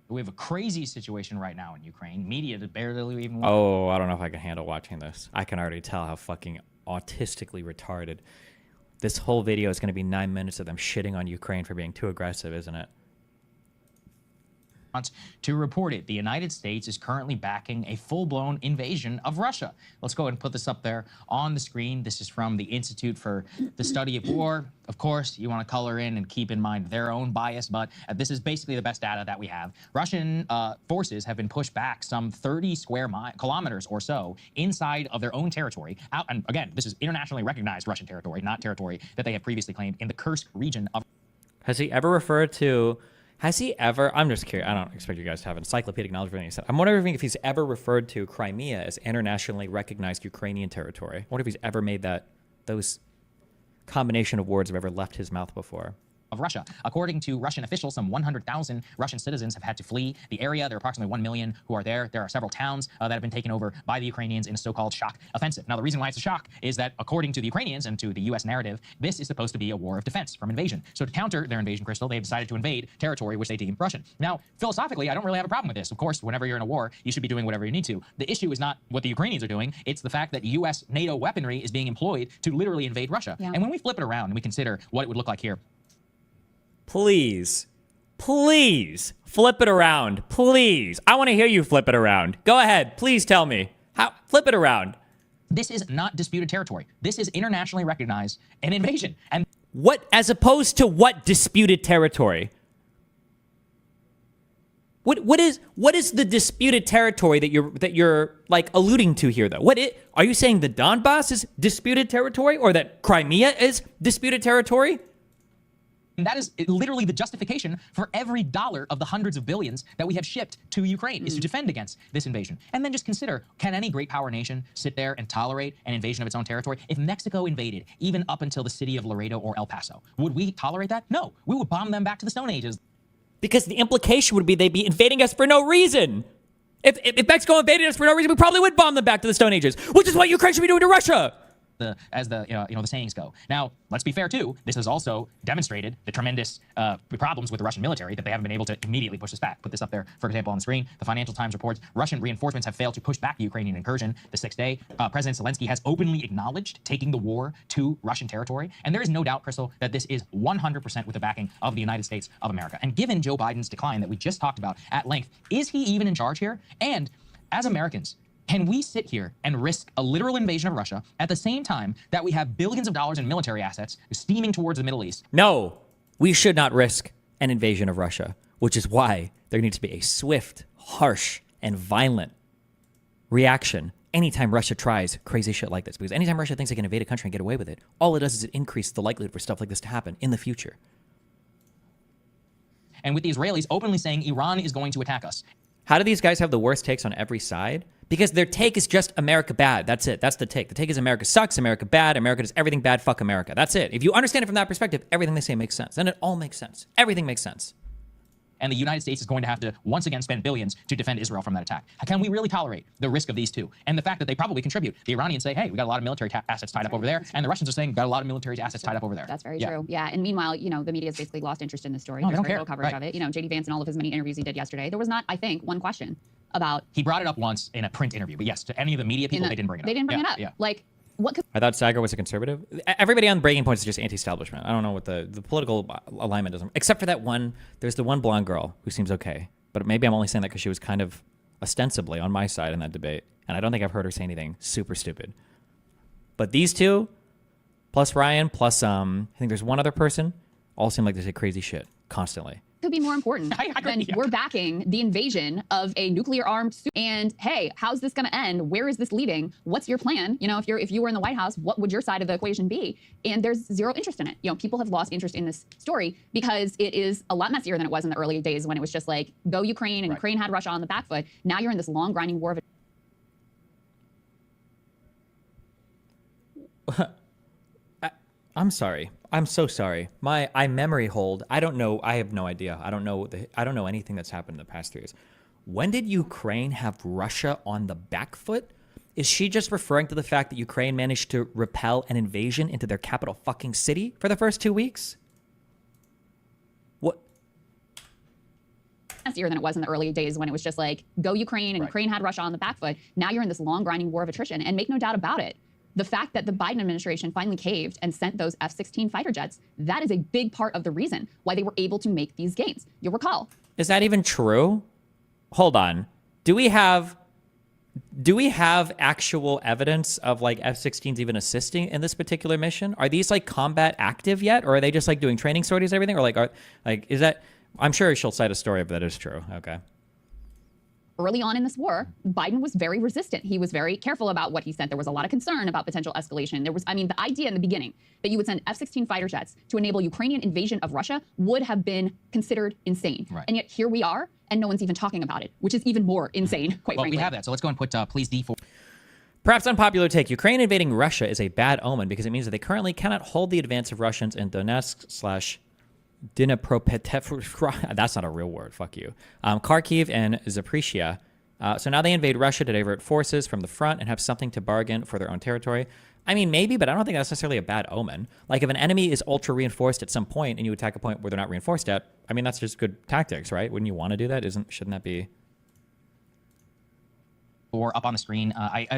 We have a crazy situation right now in Ukraine. Media barely even. Oh, I don't know if I can handle watching this. I can already tell how fucking autistically retarded. This whole video is going to be 9 minutes of them shitting on Ukraine for being too aggressive, isn't it? To report it. The United States is currently backing a full-blown invasion of Russia. Let's go ahead and put this up there on the screen. This is from the Institute for the Study of War. Of course, you want to color in and keep in mind their own bias, but this is basically the best data that we have. Russian forces have been pushed back some 30 square kilometers or so inside of their own territory. And again, this is internationally recognized Russian territory, not territory that they have previously claimed in the Kursk region of. Has he ever referred to... Has he ever, I'm just curious, I don't expect you guys to have encyclopedic knowledge of anything he said. I'm wondering if he's ever referred to Crimea as internationally recognized Ukrainian territory. I wonder if he's ever made those combination of words have ever left his mouth before. Of Russia. According to Russian officials, some 100,000 Russian citizens have had to flee the area. There are approximately 1 million who are there. There are several towns that have been taken over by the Ukrainians in a so-called shock offensive. Now, the reason why it's a shock is that, according to the Ukrainians and to the U.S. narrative, this is supposed to be a war of defense from invasion. So to counter their invasion, Crystal, they've decided to invade territory which they deem Russian. Now, philosophically, I don't really have a problem with this. Of course, whenever you're in a war, you should be doing whatever you need to. The issue is not what the Ukrainians are doing. It's the fact that U.S. NATO weaponry is being employed to literally invade Russia. Yeah. And when we flip it around and we consider what it would look like here, please flip it around. Please. I want to hear you flip it around. Go ahead. Please tell me. How? Flip it around. This is not disputed territory. This is internationally recognized an invasion. And what, as opposed to what disputed territory? What is the disputed territory that you're like alluding to here though? Are you saying the Donbass is disputed territory or that Crimea is disputed territory? And that is literally the justification for every dollar of the hundreds of billions that we have shipped to Ukraine is to defend against this invasion. And then just consider, can any great power nation sit there and tolerate an invasion of its own territory? If Mexico invaded, even up until the city of Laredo or El Paso, would we tolerate that? No, we would bomb them back to the Stone Ages. Because the implication would be they'd be invading us for no reason. If Mexico invaded us for no reason, we probably would bomb them back to the Stone Ages, which is what Ukraine should be doing to Russia. As the sayings go. Now, let's be fair too. This has also demonstrated the tremendous problems with the Russian military that they haven't been able to immediately push this back. Put this up there, for example, on the screen. The Financial Times reports Russian reinforcements have failed to push back the Ukrainian incursion the 6th day. President Zelensky has openly acknowledged taking the war to Russian territory, and there is no doubt, Crystal, that this is 100% with the backing of the United States of America. And given Joe Biden's decline that we just talked about at length, is he even in charge here? And as Americans, can we sit here and risk a literal invasion of Russia at the same time that we have billions of dollars in military assets steaming towards the Middle East? No, we should not risk an invasion of Russia, which is why there needs to be a swift, harsh, and violent reaction anytime Russia tries crazy shit like this. Because anytime Russia thinks they can invade a country and get away with it, all it does is it increases the likelihood for stuff like this to happen in the future. And with the Israelis openly saying Iran is going to attack us. How do these guys have the worst takes on every side? Because their take is just America bad. That's it. That's the take. The take is America sucks, America bad, America does everything bad, fuck America. That's it. If you understand it from that perspective, everything they say makes sense. Then it all makes sense. Everything makes sense. And the United States is going to have to once again spend billions to defend Israel from that attack. Can we really tolerate the risk of these two? And the fact that they probably contribute. The Iranians say, hey, we got a lot of military assets tied up over there. And the Russians are saying, got a lot of military assets tied up over there. That's very true. Yeah. And meanwhile, the media has basically lost interest in this story. No, There's they don't very care. little coverage of it. J.D. Vance and all of his many interviews he did yesterday, there was not, I think, one question about... He brought it up once in a print interview. But yes, to any of the media people, they didn't bring it up. They didn't bring it up. Yeah. Like, what could... I thought Sagar was a conservative. Everybody on Breaking Points is just anti-establishment. I don't know what the political alignment doesn't... Except for that one, there's the one blonde girl who seems okay. But maybe I'm only saying that because she was kind of ostensibly on my side in that debate. And I don't think I've heard her say anything super stupid. But these two, plus Ryan, plus I think there's one other person, all seem like they say crazy shit constantly. Could be more important than we're backing the invasion of a nuclear-armed and hey, how's this going to end? Where is this leading? What's your plan? If you were in the White House, what would your side of the equation be? And there's zero interest in it. People have lost interest in this story because it is a lot messier than it was in the early days when it was just like go Ukraine and Ukraine had Russia on the back foot. Now you're in this long grinding war of I'm sorry. I'm so sorry. I memory hold. I don't know. I have no idea. I don't know anything that's happened in the past 3 years. When did Ukraine have Russia on the back foot? Is she just referring to the fact that Ukraine managed to repel an invasion into their capital fucking city for the first 2 weeks? What? nastier than it was in the early days when it was just like, go Ukraine, and Ukraine had Russia on the back foot. Now you're in this long grinding war of attrition. And make no doubt about it, the fact that the Biden administration finally caved and sent those F-16 fighter jets, that is a big part of the reason why they were able to make these gains. You'll recall. Is that even true? Hold on. Do we have actual evidence of like F-16s even assisting in this particular mission? Are these like combat active yet? Or are they just like doing training sorties and everything? Or is that, I'm sure she'll cite a story if that is true. Okay. Early on in this war, Biden was very resistant. He was very careful about what he said. There was a lot of concern about potential escalation. There was, I mean, the idea in the beginning that you would send F-16 fighter jets to enable Ukrainian invasion of Russia would have been considered insane. Right. And yet here we are, and no one's even talking about it, which is even more insane, quite frankly. Well, we have that. So let's go and put please D4. Perhaps unpopular take. Ukraine invading Russia is a bad omen because it means that they currently cannot hold the advance of Russians in Donetsk / Dnipropetrovsk. That's not a real word. Fuck you. Kharkiv and Zaporizhia. So now they invade Russia to divert forces from the front and have something to bargain for their own territory. I mean, maybe, but I don't think that's necessarily a bad omen. Like if an enemy is ultra reinforced at some point and you attack a point where they're not reinforced at, I mean, that's just good tactics, right? Wouldn't you want to do that? Shouldn't that be? Up on the screen.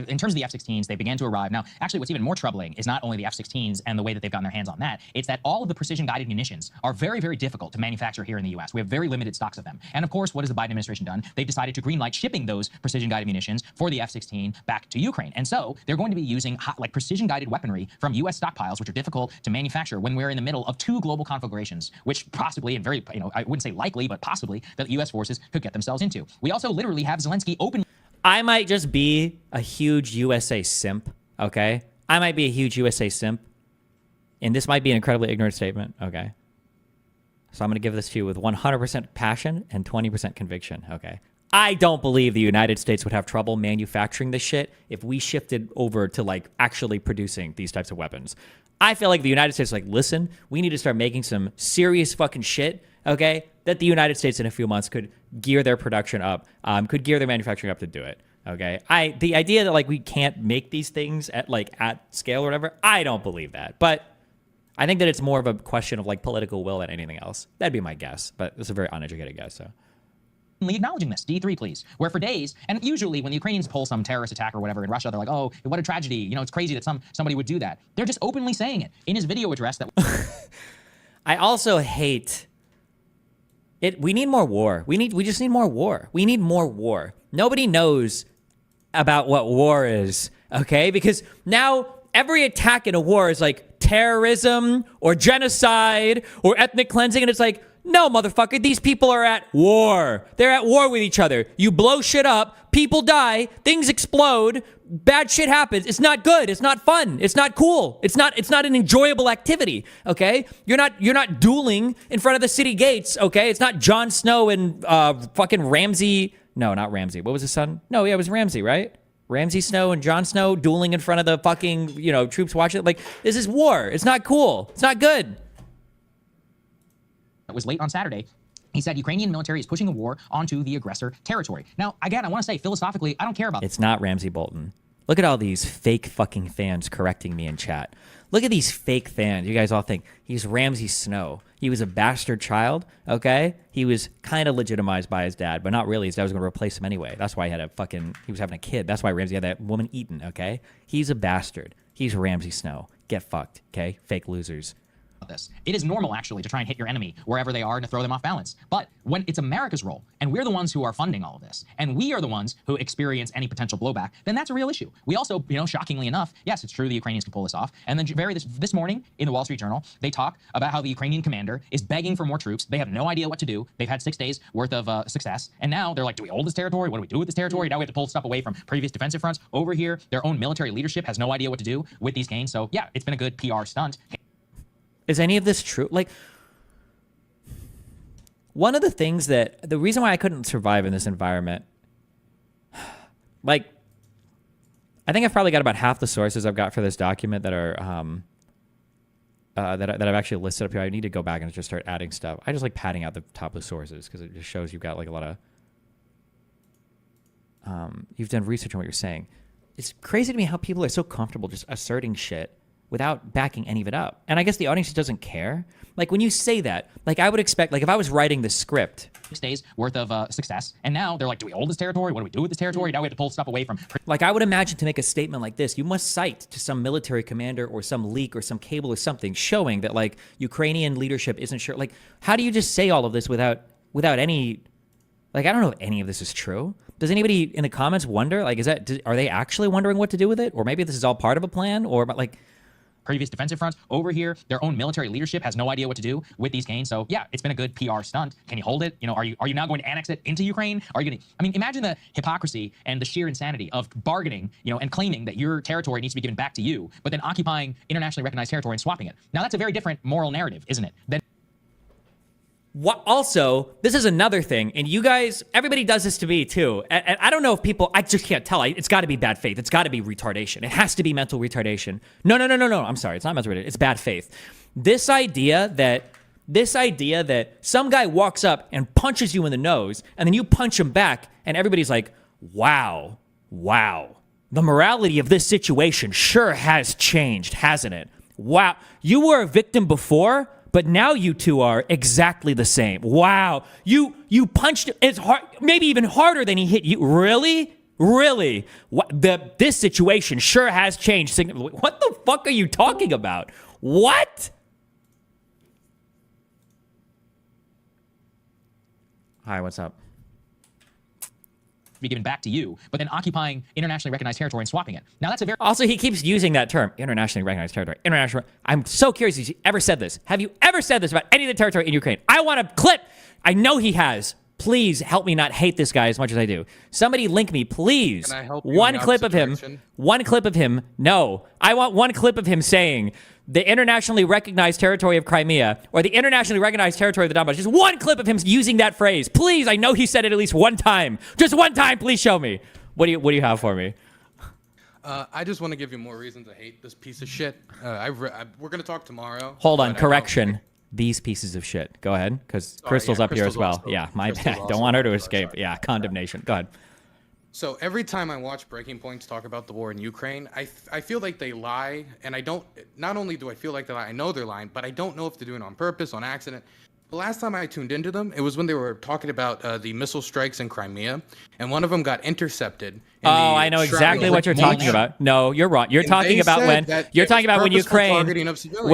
In terms of the F-16s, they began to arrive. Now, actually, what's even more troubling is not only the F-16s and the way that they've gotten their hands on that, it's that all of the precision-guided munitions are very, very difficult to manufacture here in the U.S. We have very limited stocks of them. And of course, what has the Biden administration done? They've decided to greenlight shipping those precision-guided munitions for the F-16 back to Ukraine. And so they're going to be using precision-guided weaponry from U.S. stockpiles, which are difficult to manufacture when we're in the middle of two global conflagrations, which possibly, and very, I wouldn't say likely, but possibly, that U.S. forces could get themselves into. We also literally have Zelensky open. I might just be a huge USA simp, okay? I might be a huge USA simp, and this might be an incredibly ignorant statement, okay? So I'm going to give this to you with 100% passion and 20% conviction, okay? I don't believe the United States would have trouble manufacturing this shit if we shifted over to, like, actually producing these types of weapons. I feel like the United States is like, listen, we need to start making some serious fucking shit, okay? That the United States in a few months could gear their production up, could gear their manufacturing up to do it, okay? The idea that, like, we can't make these things at scale or whatever, I don't believe that. But I think that it's more of a question of, like, political will than anything else. That'd be my guess, but it's a very uneducated guess, so. Acknowledging this, D3 please, where for days, and usually when the Ukrainians pull some terrorist attack or whatever in Russia, they're like, oh, what a tragedy, you know, it's crazy that somebody would do that. They're just openly saying it in his video address that I also hate it. We need more war. We just need more war. We need more war. Nobody knows about what war is, okay? Because now every attack in a war is like terrorism or genocide or ethnic cleansing, and it's like, no, motherfucker, these people are at war. They're at war with each other. You blow shit up, people die, things explode, bad shit happens. It's not good. It's not fun. It's not cool. It's not an enjoyable activity, okay? You're not dueling in front of the city gates, okay? It's not Jon Snow and fucking Ramsay. No, not Ramsay. What was his son? No, yeah, it was Ramsay, right? Ramsay Snow and Jon Snow dueling in front of the fucking, troops watching it. Like, this is war. It's not cool. It's not good. It was late on Saturday. He said Ukrainian military is pushing a war onto the aggressor territory. Now, again, I want to say philosophically, I don't care about It's not Ramsay Bolton. Look at all these fake fucking fans correcting me in chat. Look at these fake fans. You guys all think he's Ramsay Snow. He was a bastard child, okay? He was kind of legitimized by his dad, but not really. His dad was going to replace him anyway. That's why he was having a kid. That's why Ramsay had that woman eaten, okay? He's a bastard. He's Ramsay Snow. Get fucked, okay? Fake losers. this. It is normal, actually, to try and hit your enemy wherever they are and to throw them off balance. But when it's America's role, and we're the ones who are funding all of this, and we are the ones who experience any potential blowback, then that's a real issue. We also, shockingly enough, yes, it's true the Ukrainians can pull this off. And then this morning in the Wall Street Journal, they talk about how the Ukrainian commander is begging for more troops. They have no idea what to do. They've had 6 days worth of success. And now they're like, do we hold this territory? What do we do with this territory? Now we have to pull stuff away from previous defensive fronts over here. Their own military leadership has no idea what to do with these gains. So yeah, it's been a good PR stunt. Is any of this true? Like, one of the things the reason why I couldn't survive in this environment, like, I think I've probably got about half the sources I've got for this document that are, that I've actually listed up here. I need to go back and just start adding stuff. I just like padding out the top of the sources because it just shows you've got like a lot of, you've done research on what you're saying. It's crazy to me how people are so comfortable just asserting shit without backing any of it up. And I guess the audience doesn't care. Like when you say that, like I would expect, like if I was writing the script, 6 days worth of success, and now they're like, do we hold this territory? What do we do with this territory? Now we have to pull stuff away from. like I would imagine to make a statement like this, you must cite to some military commander or some leak or some cable or something showing that like Ukrainian leadership isn't sure. Like, how do you just say all of this without any, like, I don't know if any of this is true. Does anybody in the comments wonder, like, are they actually wondering what to do with it? Or maybe this is all part of a plan, or like, previous defensive fronts. Over here, their own military leadership has no idea what to do with these gains. So yeah, it's been a good PR stunt. Can you hold it? You know, are you now going to annex it into Ukraine? Are you going to, I mean, imagine the hypocrisy and the sheer insanity of bargaining, you know, and claiming that your territory needs to be given back to you, but then occupying internationally recognized territory and swapping it. Now that's a very different moral narrative, isn't it? Than what also, this is another thing, and you guys, everybody does this to me too. And I don't know if people, I just can't tell. It's got to be bad faith. It's got to be retardation. It has to be mental retardation. No. I'm sorry. It's not mental retardation. It's bad faith. This idea that some guy walks up and punches you in the nose, and then you punch him back, and everybody's like, wow. The morality of this situation sure has changed, hasn't it? Wow. You were a victim before, but now you two are exactly the same. Wow. You punched as hard, maybe even harder than he hit you. Really? This situation sure has changed. What the fuck are you talking about? What? Hi, what's up? be given back to you, but then occupying internationally recognized territory and swapping it. Now that's a very also, he keeps using that term, internationally recognized territory. International. I'm so curious if you ever said this. Have you ever said this about any of the territory in Ukraine? I want a clip. I know he has. Please help me not hate this guy as much as I do. Somebody link me, please. Can I help you one clip of him. One clip of him. No. I want one clip of him saying the internationally recognized territory of Crimea or the internationally recognized territory of the Donbass. Just one clip of him using that phrase. Please, I know he said it at least one time. Just one time, please show me. What do you have for me? I just want to give you more reason to hate this piece of shit. We're going to talk tomorrow. Hold on, correction. These pieces of shit. Go ahead, because Crystal's up here as well. Yeah, my bad. Don't want her to escape. Yeah, condemnation. Go ahead. So every time I watch Breaking Points talk about the war in Ukraine, I feel like they lie, and I don't. Not only do I feel like they lie, I know they're lying, but I don't know if they're doing it on purpose, on accident. The last time I tuned into them, it was when they were talking about the missile strikes in Crimea, and one of them got intercepted. Oh, I know exactly what you're talking about. No, you're wrong. You're talking about when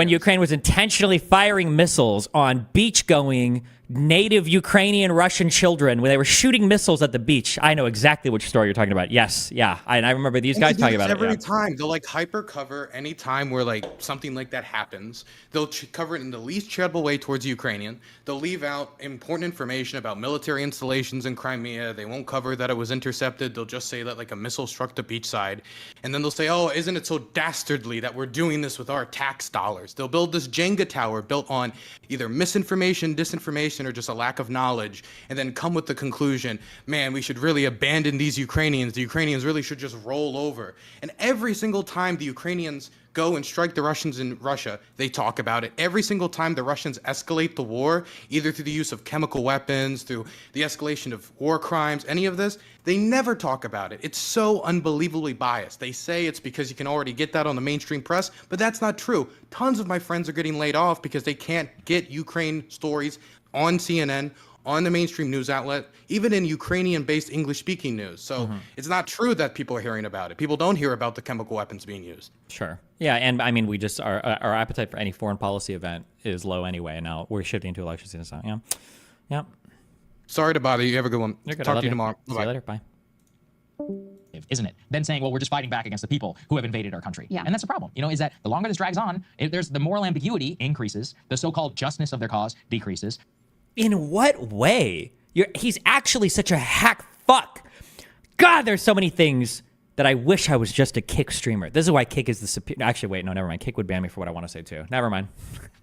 Ukraine was intentionally firing missiles on beach-going native Ukrainian Russian children when they were shooting missiles at the beach. I know exactly which story you're talking about. Yes, yeah, and I remember these guys talking about it. Every time they'll like hyper cover any time where like something like that happens. They'll cover it in the least charitable way towards Ukrainian. They'll leave out important information about military installations in Crimea. They won't cover that it was intercepted. They'll just say that like a missile struck the beach side, and then they'll say, "Oh, isn't it so dastardly that we're doing this with our tax dollars?" They'll build this Jenga tower built on either misinformation, disinformation, or just a lack of knowledge, and then come with the conclusion, man, we should really abandon these Ukrainians. The Ukrainians really should just roll over. And every single time the Ukrainians go and strike the Russians in Russia, they talk about it. Every single time the Russians escalate the war, either through the use of chemical weapons, through the escalation of war crimes, any of this, they never talk about it. It's so unbelievably biased. They say it's because you can already get that on the mainstream press, but that's not true. Tons of my friends are getting laid off because they can't get Ukraine stories on CNN, on the mainstream news outlet, even in Ukrainian-based English-speaking news. So it's not true that people are hearing about it. People don't hear about the chemical weapons being used. Sure. Yeah, and I mean, we just our appetite for any foreign policy event is low anyway, and now we're shifting to election season. So yeah, yeah. Sorry to bother you. Have a good one. You're good. Talk to you tomorrow. See you later. Bye. Isn't it? Then saying, well, we're just fighting back against the people who have invaded our country. Yeah. And that's the problem, is that the longer this drags on, there's the moral ambiguity increases, the so-called justness of their cause decreases. In what way? He's actually such a hack fuck. God, there's so many things that I wish I was just a Kick streamer. This is why Kick is the superior. Actually, wait, no, never mind. Kick would ban me for what I want to say too. Never mind.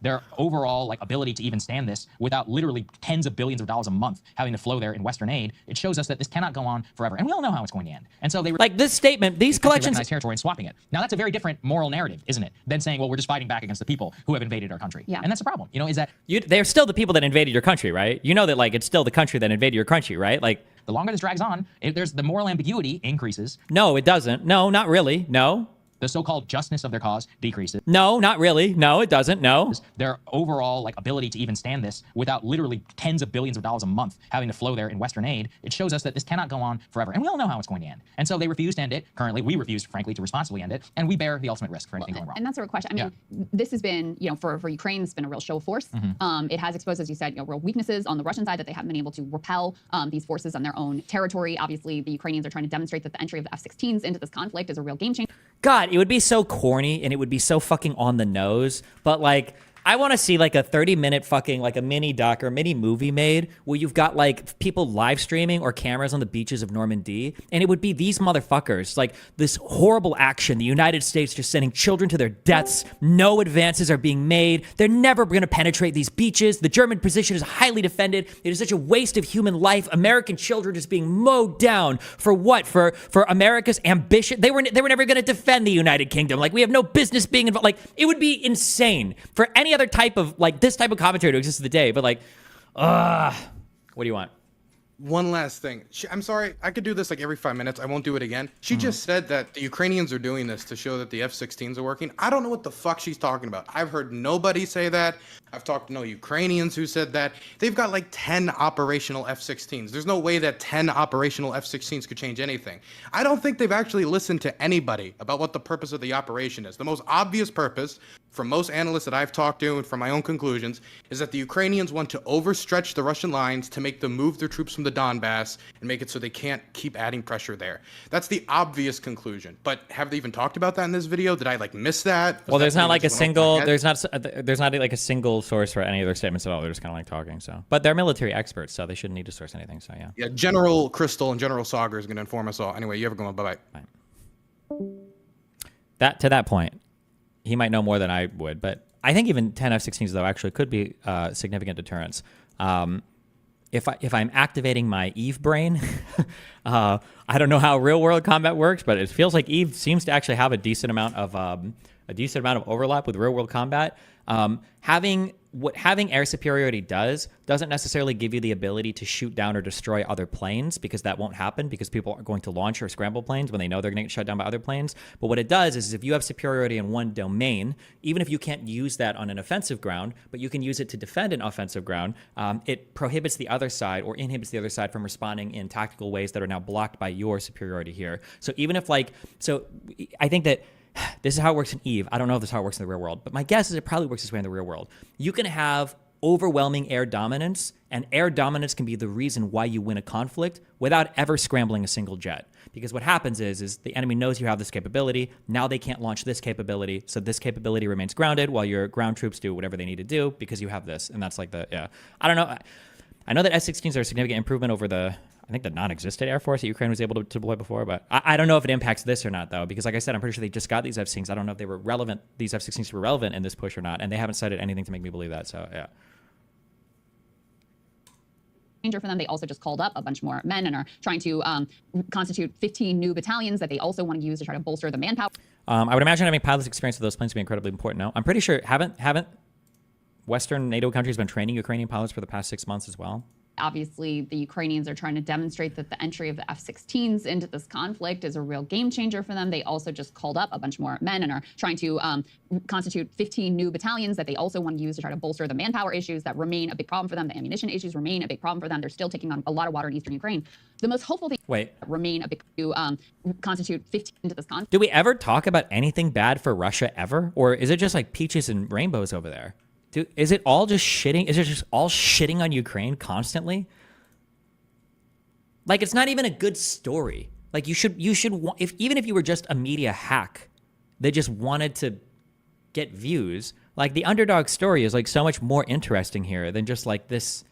Their overall ability to even stand this without literally tens of billions of dollars a month having to flow there in Western aid, it shows us that this cannot go on forever. And we all know how it's going to end. And so they like this statement, these collections territory and swapping it. Now that's a very different moral narrative, isn't it? Than saying, well, we're just fighting back against the people who have invaded our country. Yeah. And that's the problem. Is that they're still the people that invaded your country, right? You know that it's still the country that invaded your country, right? Like the longer this drags on, there's the moral ambiguity increases. No, it doesn't. No, not really. No. The so-called justness of their cause decreases. No, not really. No, it doesn't. No. Their overall ability to even stand this without literally tens of billions of dollars a month having to flow there in Western aid, it shows us that this cannot go on forever. And we all know how it's going to end. And so they refuse to end it. Currently, we refuse, frankly, to responsibly end it. And we bear the ultimate risk for anything going wrong. And that's a real question. I mean, this has been, for Ukraine, it's been a real show of force. It has exposed, as you said, real weaknesses on the Russian side that they haven't been able to repel these forces on their own territory. Obviously, the Ukrainians are trying to demonstrate that the entry of the F-16s into this conflict is a real game changer. God, it would be so corny and it would be so fucking on the nose. But like, I want to see like a 30-minute fucking like a mini doc or a mini movie made where you've got like people live streaming or cameras on the beaches of Normandy. And it would be these motherfuckers, like this horrible action. The United States just sending children to their deaths. No advances are being made. They're never going to penetrate these beaches. The German position is highly defended. It is such a waste of human life. American children just being mowed down for what? For America's ambition. They were never going to defend the United Kingdom. Like, we have no business being involved. Like, it would be insane for any other type of like this type of commentary to exist in the day, but like, what do you want? One last thing. I'm sorry, I could do this like every 5 minutes. I won't do it again. She just said that the Ukrainians are doing this to show that the F-16s are working. I don't know what the fuck she's talking about. I've heard nobody say that. I've talked to no Ukrainians who said that. They've got like 10 operational F-16s. There's no way that 10 operational F-16s could change anything. I don't think they've actually listened to anybody about what the purpose of the operation is. The most obvious purpose, from most analysts that I've talked to and from my own conclusions, is that the Ukrainians want to overstretch the Russian lines to make them move their troops from the Donbass and make it so they can't keep adding pressure there. That's the obvious conclusion. But have they even talked about that in this video? Did I like miss that? Well, there's not like a single, there's not like a single source for any of their statements at all. They're just kind of like talking. So, but they're military experts, so they shouldn't need to source anything. So yeah. Yeah, General Crystal and General Sauger is going to inform us all. Anyway, you have a good one. Bye bye. That to that point, he might know more than I would, but I think even 10 F-16s though actually could be significant deterrence. If I'm activating my Eve brain, I don't know how real world combat works, but it feels like Eve seems to actually have a decent amount of overlap with real world combat. Having air superiority doesn't necessarily give you the ability to shoot down or destroy other planes, because that won't happen because people are going to launch or scramble planes when they know they're going to get shut down by other planes. But what it does is if you have superiority in one domain, even if you can't use that on an offensive ground, but you can use it to defend an offensive ground, it prohibits the other side or inhibits the other side from responding in tactical ways that are now blocked by your superiority here. So even if I think that this is how it works in Eve. I don't know if this is how it works in the real world, but my guess is it probably works this way in the real world. You can have overwhelming air dominance, and air dominance can be the reason why you win a conflict without ever scrambling a single jet. Because what happens is the enemy knows you have this capability. Now they can't launch this capability, so this capability remains grounded while your ground troops do whatever they need to do because you have this. And that's like I don't know. I know that F-16s are a significant improvement over I think the non-existent Air Force that Ukraine was able to deploy before, but I don't know if it impacts this or not, though, because like I said, I'm pretty sure they just got these F-16s. I don't know if they were relevant, these F-16s were relevant in this push or not, and they haven't cited anything to make me believe that, so yeah. For them, they also just called up a bunch more men and are trying to constitute 15 new battalions that they also want to use to try to bolster the manpower. I would imagine having pilots' experience with those planes would be incredibly important. No, I'm pretty sure haven't Western NATO countries been training Ukrainian pilots for the past 6 months as well? Obviously, the Ukrainians are trying to demonstrate that the entry of the F-16s into this conflict is a real game changer for them. They also just called up a bunch more men and are trying to constitute 15 new battalions that they also want to use to try to bolster the manpower issues that remain a big problem for them. The ammunition issues remain a big problem for them. They're still taking on a lot of water in eastern Ukraine. The most hopeful thing remain a big to constitute 15 into this conflict. Do we ever talk about anything bad for Russia ever? Or is it just like peaches and rainbows over there? Is it all just shitting? Is it just all shitting on Ukraine constantly? Like, it's not even a good story. Like, even if you were just a media hack that just wanted to get views, like the underdog story is like so much more interesting here than just like this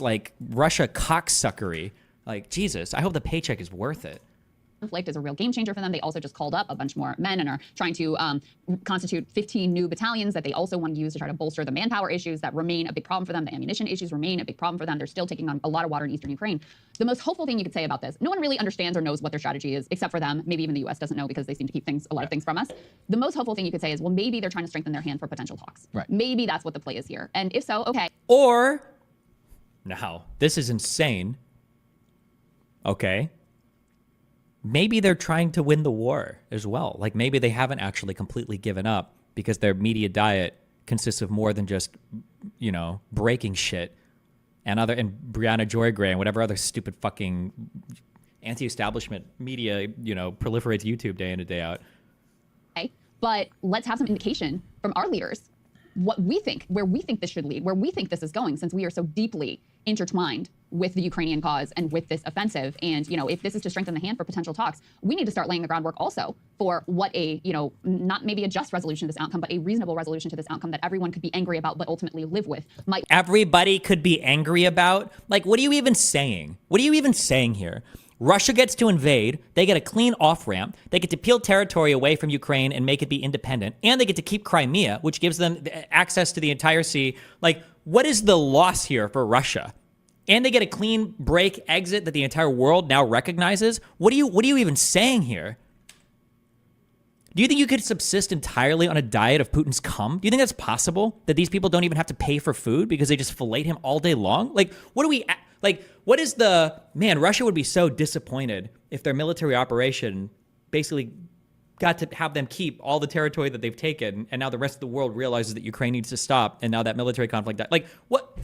like Russia cocksuckery. Like, Jesus, I hope the paycheck is worth it. Conflict is a real game changer for them. They also just called up a bunch more men and are trying to constitute 15 new battalions that they also want to use to try to bolster the manpower issues that remain a big problem for them. The ammunition issues remain a big problem for them. They're still taking on a lot of water in eastern Ukraine. The most hopeful thing you could say about this, no one really understands or knows what their strategy is except for them. Maybe even the U.S. doesn't know because they seem to keep a lot of things from us. The most hopeful thing you could say is, well, maybe they're trying to strengthen their hand for potential talks. Right. Maybe that's what the play is here. And if so, okay. Or, now, this is insane. Okay. maybe they're trying to win the war as well. Like maybe they haven't actually completely given up because their media diet consists of more than just, you know, breaking shit and Brianna Joy Gray and whatever other stupid fucking anti-establishment media, you know, proliferates YouTube day in and day out. Okay. But let's have some indication from our leaders what we think, where we think this should lead, where we think this is going, since we are so deeply intertwined with the Ukrainian cause and with this offensive. And, you know, if this is to strengthen the hand for potential talks, we need to start laying the groundwork also for what a, you know, not maybe a just resolution to this outcome, but a reasonable resolution to this outcome that everyone could be angry about, but ultimately live with. Everybody could be angry about? Like, what are you even saying? What are you even saying here? Russia gets to invade, they get a clean off-ramp, they get to peel territory away from Ukraine and make it be independent, and they get to keep Crimea, which gives them access to the entire sea. Like, what is the loss here for Russia? And they get a clean break exit that the entire world now recognizes? What are you even saying here? Do you think you could subsist entirely on a diet of Putin's cum? Do you think that's possible? That these people don't even have to pay for food because they just fillet him all day long? Like, what is the... Man, Russia would be so disappointed if their military operation basically got to have them keep all the territory that they've taken, and now the rest of the world realizes that Ukraine needs to stop, and now that military conflict... Like, what...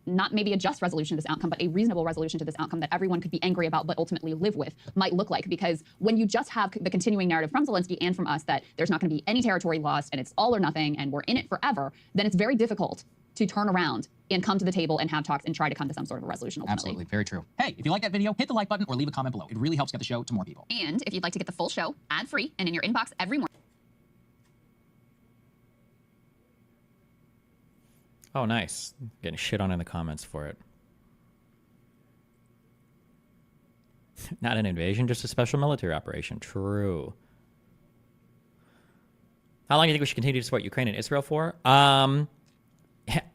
Not maybe a just resolution to this outcome, but a reasonable resolution to this outcome that everyone could be angry about, but ultimately live with, might look like. Because when you just have the continuing narrative from Zelensky and from us that there's not going to be any territory lost and it's all or nothing and we're in it forever, then it's very difficult to turn around and come to the table and have talks and try to come to some sort of a resolution ultimately. Absolutely, very true. Hey, if you like that video, hit the like button or leave a comment below. It really helps get the show to more people. And if you'd like to get the full show ad-free and in your inbox every morning. Oh, nice. Getting shit on in the comments for it. Not an invasion, just a special military operation. True. How long do you think we should continue to support Ukraine and Israel for?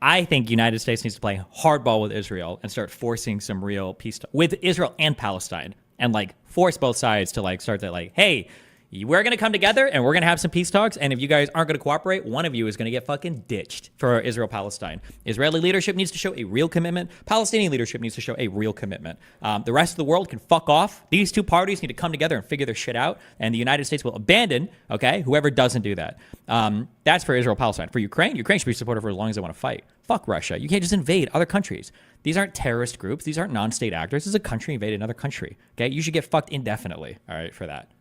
I think United States needs to play hardball with Israel and start forcing some real peace with Israel and Palestine, and like force both sides to like start that like, hey, we're going to come together and we're going to have some peace talks. And if you guys aren't going to cooperate, one of you is going to get fucking ditched for Israel-Palestine. Israeli leadership needs to show a real commitment. Palestinian leadership needs to show a real commitment. The rest of the world can fuck off. These two parties need to come together and figure their shit out. And the United States will abandon, okay, whoever doesn't do that. That's for Israel-Palestine. For Ukraine should be supported for as long as they want to fight. Fuck Russia. You can't just invade other countries. These aren't terrorist groups. These aren't non-state actors. This is a country invading another country. Okay, you should get fucked indefinitely, all right, for that.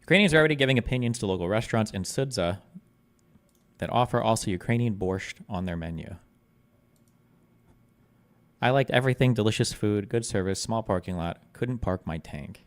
Ukrainians are already giving opinions to local restaurants in Sudza that offer also Ukrainian borscht on their menu. I liked everything, delicious food, good service, small parking lot. Couldn't park my tank.